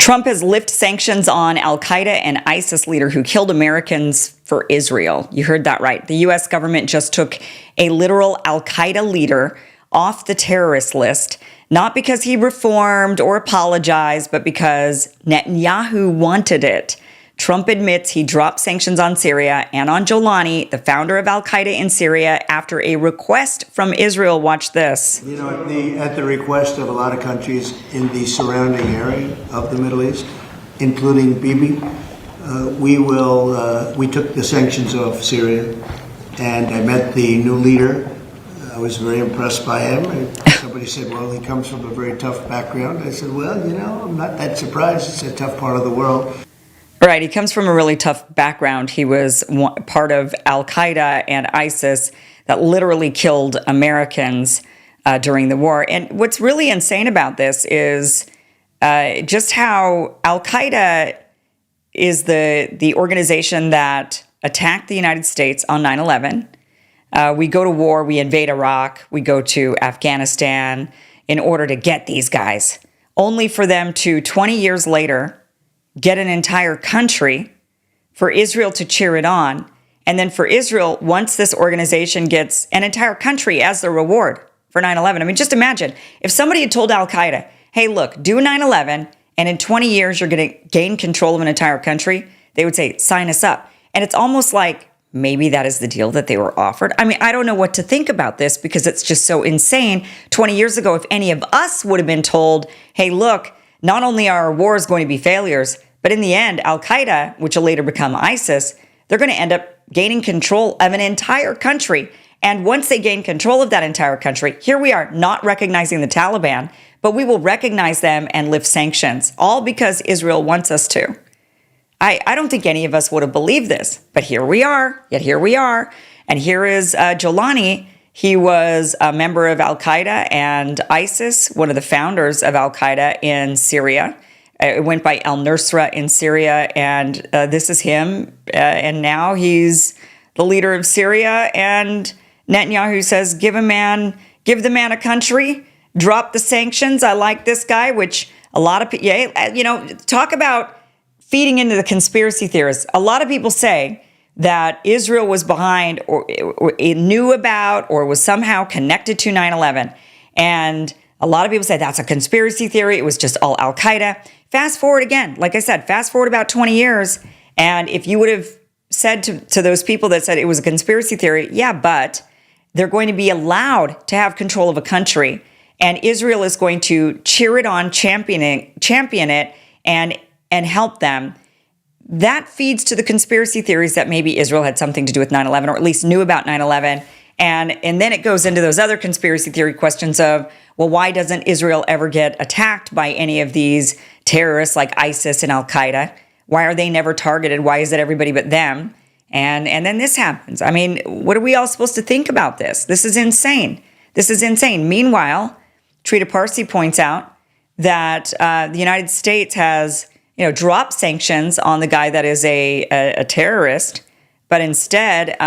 Trump has lifted sanctions on Al-Qaeda and ISIS leader who killed Americans for Israel. You heard that right. The U.S. government just took a literal Al-Qaeda leader off the terrorist list, not because he reformed or apologized, but because Netanyahu wanted it. Trump admits he dropped sanctions on Syria and on Jolani, the founder of Al-Qaeda in Syria, after a request from Israel. Watch this. You know, at the request of a lot of countries in the surrounding area of the Middle East, including Bibi, we took the sanctions off Syria, and I met the new leader. I was very impressed by him. Somebody said, well, he comes from a very tough background. I said, well, you know, I'm not that surprised. It's a tough part of the world. Right. He comes from a really tough background. He was part of Al-Qaeda and ISIS that literally killed Americans during the war. And what's really insane about this is just how Al-Qaeda is the organization that attacked the United States on 9/11. We go to war, we invade Iraq, we go to Afghanistan in order to get these guys, only for them to 20 years later get an entire country, for Israel to cheer it on, and then for Israel, once this organization gets an entire country as the reward for 9/11. I mean, just imagine if somebody had told Al-Qaeda, hey, look, do 9/11, and in 20 years you're going to gain control of an entire country, they would say, sign us up. And it's almost like maybe that is the deal that they were offered. I mean, I don't know what to think about this because it's just so insane. 20 years ago, if any of us would have been told, hey, look, not only are our wars going to be failures, but in the end, Al-Qaeda, which will later become ISIS, they're going to end up gaining control of an entire country. And once they gain control of that entire country, here we are not recognizing the Taliban, but we will recognize them and lift sanctions, all because Israel wants us to. I don't think any of us would have believed this, but here we are, yet here we are. And here is Jolani. He was a member of Al-Qaeda and ISIS, one of the founders of Al-Qaeda in Syria. It went by al-Nusra in Syria, and this is him. And now he's the leader of Syria. And Netanyahu says, give the man a country, drop the sanctions. I like this guy, which a lot of people, talk about feeding into the conspiracy theorists. A lot of people say that Israel was behind or knew about or was somehow connected to 9/11. And a lot of people say that's a conspiracy theory. It was just all Al-Qaeda. Fast forward again, like I said, fast forward about 20 years. And if you would have said to those people that said it was a conspiracy theory, yeah, but they're going to be allowed to have control of a country. And Israel is going to cheer it on, champion it, and help them. That feeds to the conspiracy theories that maybe Israel had something to do with 9/11, or at least knew about 9/11. And then it goes into those other conspiracy theory questions of, well, why doesn't Israel ever get attacked by any of these terrorists like ISIS and Al-Qaeda? Why are they never targeted? Why is it everybody but them? And then this happens. I mean, what are we all supposed to think about this? This is insane. This is insane. Meanwhile, Trita Parsi points out that the United States has dropped sanctions on the guy that is a terrorist, but instead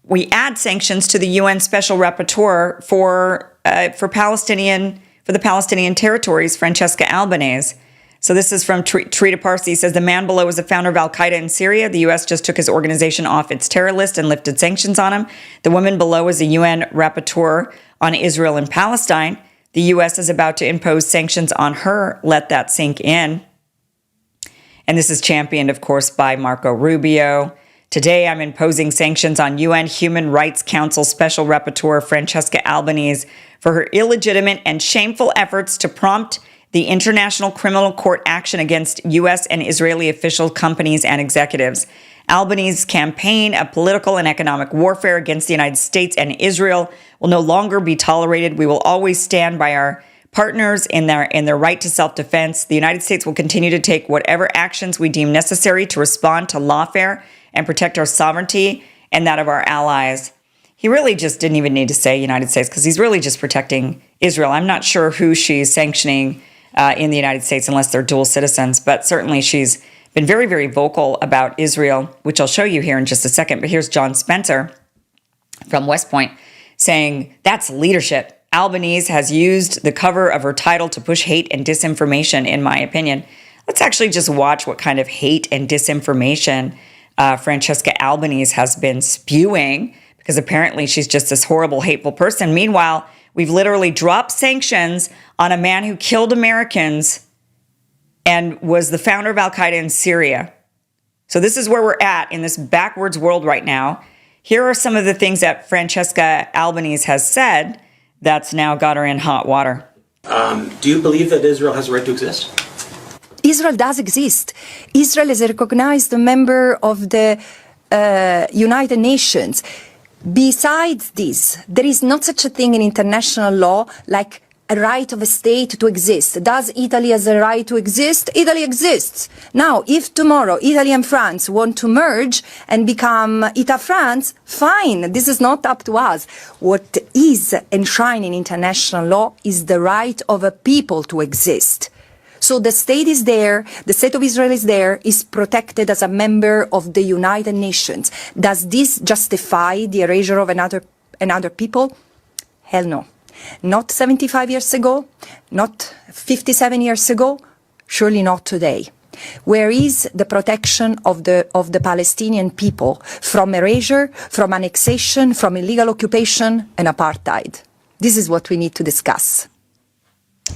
we add sanctions to the UN Special Rapporteur for the Palestinian territories, Francesca Albanese. So this is from Trita Parsi. Says the man below is the founder of Al-Qaeda in Syria. The U.S. just took his organization off its terror list and lifted sanctions on him. The woman below is a UN Rapporteur on Israel and Palestine. The U.S. is about to impose sanctions on her. Let that sink in. And this is championed, of course, by Marco Rubio. Today, I'm imposing sanctions on UN Human Rights Council Special Rapporteur Francesca Albanese for her illegitimate and shameful efforts to prompt the International Criminal Court action against U.S. and Israeli official companies and executives. Albanese's campaign of political and economic warfare against the United States and Israel will no longer be tolerated. We will always stand by our partners in their right to self-defense. The United States will continue to take whatever actions we deem necessary to respond to lawfare and protect our sovereignty and that of our allies. He really just didn't even need to say United States because he's really just protecting Israel. I'm not sure who she's sanctioning in the United States unless they're dual citizens, but certainly she's been very, very vocal about Israel, which I'll show you here in just a second. But here's John Spencer from West Point saying that's leadership. Albanese has used the cover of her title to push hate and disinformation, in my opinion. Let's actually just watch what kind of hate and disinformation Francesca Albanese has been spewing, because apparently she's just this horrible, hateful person. Meanwhile, we've literally dropped sanctions on a man who killed Americans and was the founder of Al-Qaeda in Syria. So this is where we're at in this backwards world right now. Here are some of the things that Francesca Albanese has said that's now got her in hot water. Do you believe that Israel has a right to exist? Israel does exist. Israel is a recognized member of the United Nations. Besides this, there is not such a thing in international law like a right of a state to exist. Does Italy has a right to exist? Italy exists. Now, if tomorrow Italy and France want to merge and become Ita-France, fine. This is not up to us. What is enshrined in international law is the right of a people to exist. So the state is there, the state of Israel is there, is protected as a member of the United Nations. Does this justify the erasure of another people? Hell no. Not 75 years ago, not 57 years ago, surely not today. Where is the protection of the Palestinian people from erasure, from annexation, from illegal occupation and apartheid? This is what we need to discuss.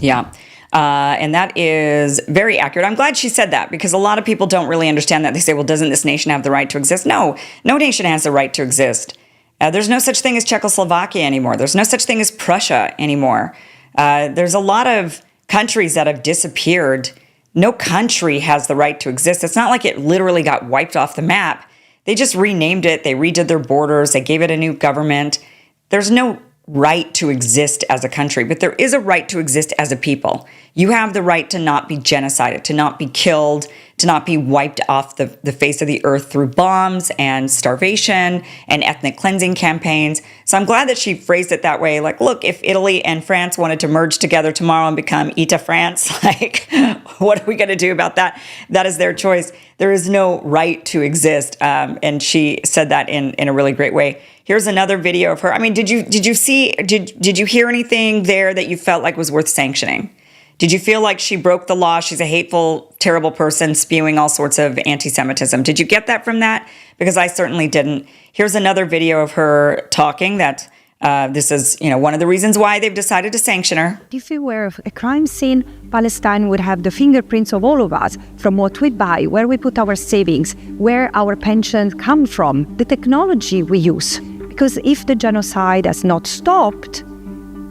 Yeah. And that is very accurate. I'm glad she said that, because a lot of people don't really understand that. They say, well, doesn't this nation have the right to exist? No nation has the right to exist. There's no such thing as Czechoslovakia anymore. There's no such thing as Prussia anymore. There's a lot of countries that have disappeared. No country has the right to exist. It's not like it literally got wiped off the map. They just renamed it. They redid their borders. They gave it a new government. There's no right to exist as a country, but there is a right to exist as a people. You have the right to not be genocided, to not be killed, to not be wiped off the face of the earth through bombs and starvation and ethnic cleansing campaigns. So I'm glad that she phrased it that way. Like, look, if Italy and France wanted to merge together tomorrow and become Ita-France, like, what are we going to do about that? That is their choice. There is no right to exist. And she said that in a really great way. Here's another video of her. I mean, did you hear anything there that you felt like was worth sanctioning? Did you feel like she broke the law? She's a hateful, terrible person spewing all sorts of anti-Semitism. Did you get that from that? Because I certainly didn't. Here's another video of her talking that this is, one of the reasons why they've decided to sanction her. If we were a crime scene, Palestine would have the fingerprints of all of us, from what we buy, where we put our savings, where our pensions come from, the technology we use. Because if the genocide has not stopped,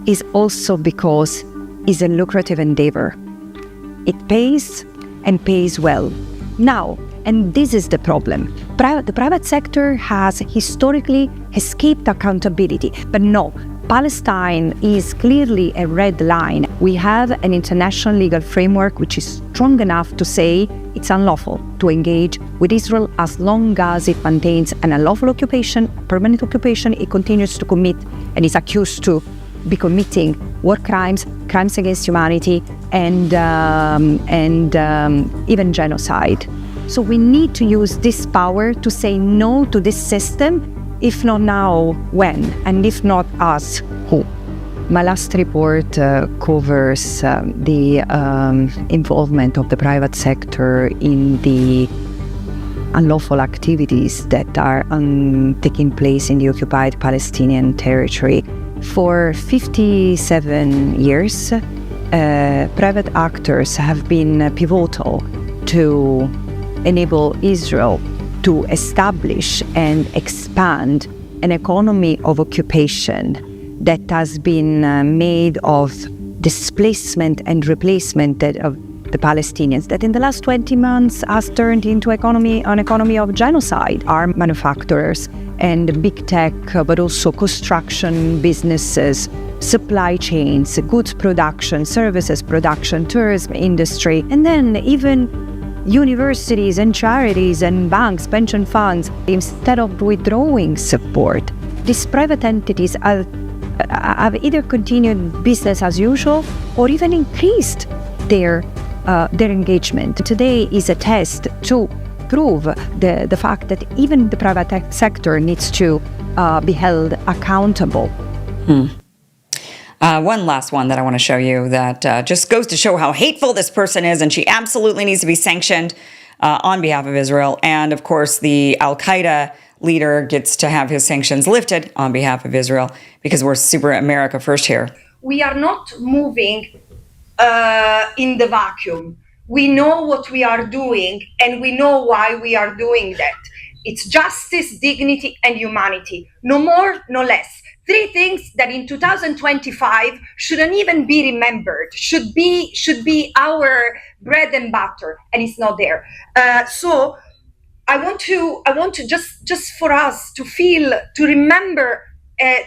is also because it's a lucrative endeavor. It pays and pays well. Now, and this is the problem, the private sector has historically escaped accountability, but no, Palestine is clearly a red line. We have an international legal framework which is strong enough to say it's unlawful to engage with Israel as long as it maintains an unlawful occupation, permanent occupation. It continues to commit and is accused to be committing war crimes, crimes against humanity, and even genocide. So we need to use this power to say no to this system. If not now, when? And if not us, who? My last report covers the involvement of the private sector in the unlawful activities that are taking place in the occupied Palestinian territory. For 57 years, private actors have been pivotal to enable Israel to establish and expand an economy of occupation that has been made of displacement and replacement of the Palestinians, that in the last 20 months has turned into an economy of genocide. Arm manufacturers and big tech, but also construction businesses, supply chains, goods production, services production, tourism industry, and then even universities and charities and banks, pension funds. Instead of withdrawing support, these private entities have either continued business as usual or even increased their engagement. Today is a test to prove the fact that even the private sector needs to be held accountable. One last one that I want to show you that just goes to show how hateful this person is, and she absolutely needs to be sanctioned on behalf of Israel. And of course, the Al-Qaeda leader gets to have his sanctions lifted on behalf of Israel because we're super America first here. We are not moving in the vacuum. We know what we are doing, and we know why we are doing that. It's justice, dignity, and humanity. No more, no less. Three things that in 2025 shouldn't even be remembered, should be our bread and butter, and it's not there. So I want to just for us to feel, to remember,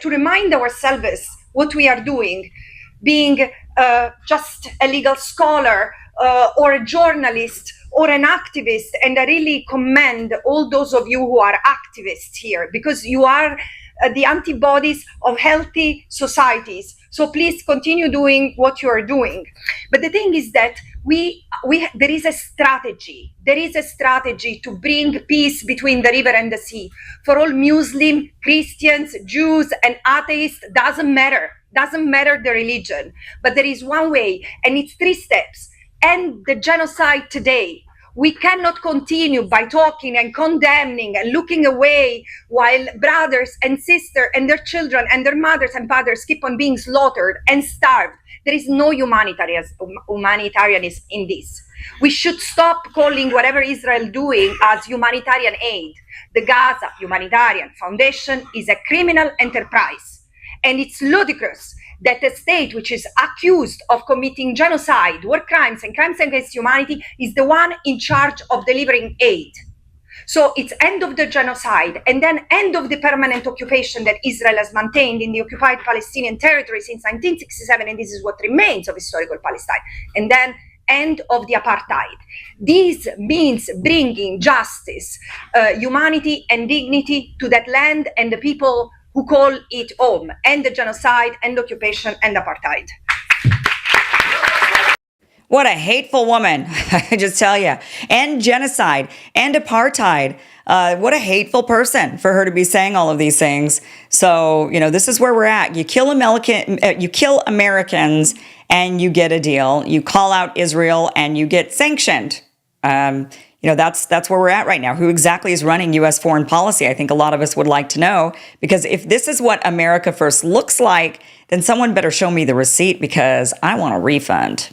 to remind ourselves what we are doing, being just a legal scholar or a journalist or an activist. And I really commend all those of you who are activists here, because you are the antibodies of healthy societies. So please continue doing what you are doing. But the thing is that there is a strategy. There is a strategy to bring peace between the river and the sea. For all Muslim, Christians, Jews, and atheists, doesn't matter the religion. But there is one way, and it's 3 steps. End the genocide today. We cannot continue by talking and condemning and looking away while brothers and sisters and their children and their mothers and fathers keep on being slaughtered and starved. There is no humanitarianism in this. We should stop calling whatever Israel doing as humanitarian aid. The Gaza Humanitarian Foundation is a criminal enterprise, and it's ludicrous that a state which is accused of committing genocide, war crimes, and crimes against humanity is the one in charge of delivering aid. So it's end of the genocide, and then end of the permanent occupation that Israel has maintained in the occupied Palestinian territory since 1967, and this is what remains of historical Palestine, and then end of the apartheid. This means bringing justice, humanity, and dignity to that land and the people who call it home, and the genocide, and occupation, and apartheid. What a hateful woman, I just tell you. And genocide, and apartheid. What a hateful person for her to be saying all of these things. So, this is where we're at. You kill Americans, and you get a deal. You call out Israel, and you get sanctioned. That's where we're at right now. Who exactly is running U.S. foreign policy? I think a lot of us would like to know, because if this is what America First looks like, then someone better show me the receipt, because I want a refund.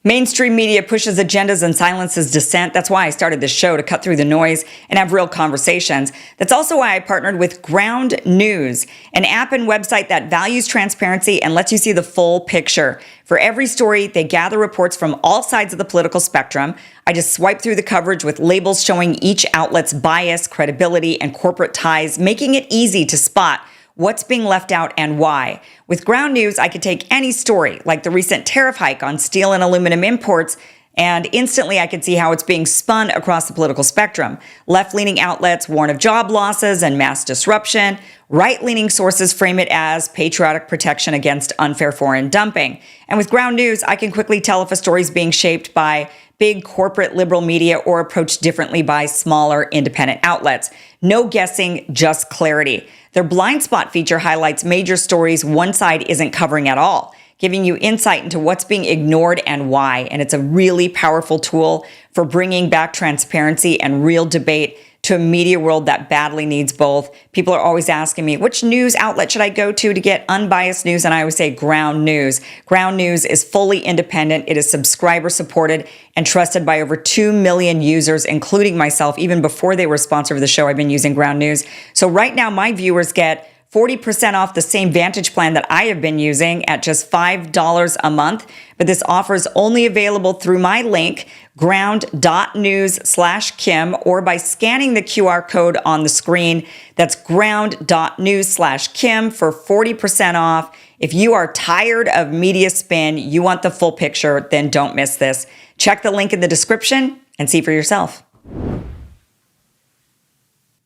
Mainstream media pushes agendas and silences dissent. That's why I started this show, to cut through the noise and have real conversations. That's also why I partnered with Ground News, an app and website that values transparency and lets you see the full picture. For every story, they gather reports from all sides of the political spectrum. I just swipe through the coverage with labels showing each outlet's bias, credibility, and corporate ties, making it easy to spot what's being left out and why. With Ground News, I could take any story, like the recent tariff hike on steel and aluminum imports, and instantly I could see how it's being spun across the political spectrum. Left-leaning outlets warn of job losses and mass disruption. Right-leaning sources frame it as patriotic protection against unfair foreign dumping. And with Ground News, I can quickly tell if a story is being shaped by big corporate liberal media or approached differently by smaller independent outlets. No guessing, just clarity. Their blind spot feature highlights major stories one side isn't covering at all, giving you insight into what's being ignored and why. And it's a really powerful tool for bringing back transparency and real debate to a media world that badly needs both. People are always asking me, which news outlet should I go to get unbiased news? And I always say Ground News. Ground News is fully independent. It is subscriber supported and trusted by over 2 million users, including myself. Even before they were sponsored for the show, I've been using Ground News. So right now, my viewers get 40% off the same Vantage plan that I have been using at just $5 a month. But this offer is only available through my link, ground.news/Kim, or by scanning the QR code on the screen. That's ground.news/Kim for 40% off. If you are tired of media spin, you want the full picture, then don't miss this. Check the link in the description and see for yourself.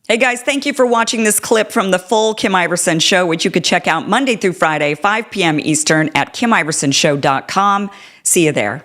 Hey guys, thank you for watching this clip from the full Kim Iverson Show, which you could check out Monday through Friday, 5 p.m. Eastern at KimIversonShow.com. See you there.